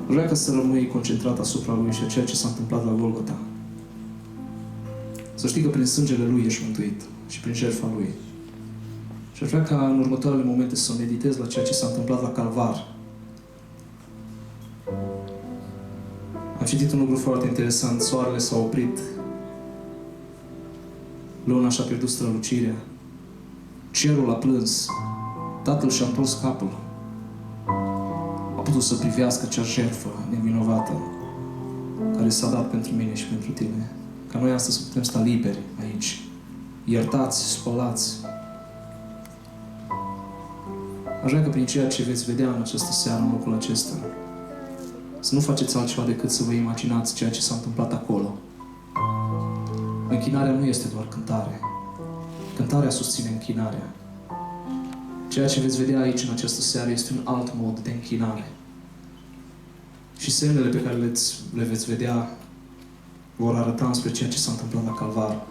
Vrea ca să rămâi concentrat asupra Lui și a ceea ce s-a întâmplat la Golgota. Să știi că prin sângele Lui ești mântuit și prin jertfa Lui. Și aș vrea ca în următoarele momente să meditezi la ceea ce s-a întâmplat la Calvar. Am citit un lucru foarte interesant. Soarele s-a oprit. Luna și-a pierdut strălucirea. Cerul a plâns. Tatăl și-a întors capul. A putut să privească acea jertfă nevinovată care s-a dat pentru mine și pentru tine. Ca noi astăzi să putem sta liberi aici. Iertați, spălați. Aș vrea că prin ceea ce veți vedea în această seară, în locul acesta, să nu faceți altceva decât să vă imaginați ceea ce s-a întâmplat acolo. Închinarea nu este doar cântare. Cântarea susține închinarea. Ceea ce veți vedea aici în această seară este un alt mod de închinare. Și semnele pe care le veți vedea vor arăta înspre ceea ce s-a întâmplat la Calvar.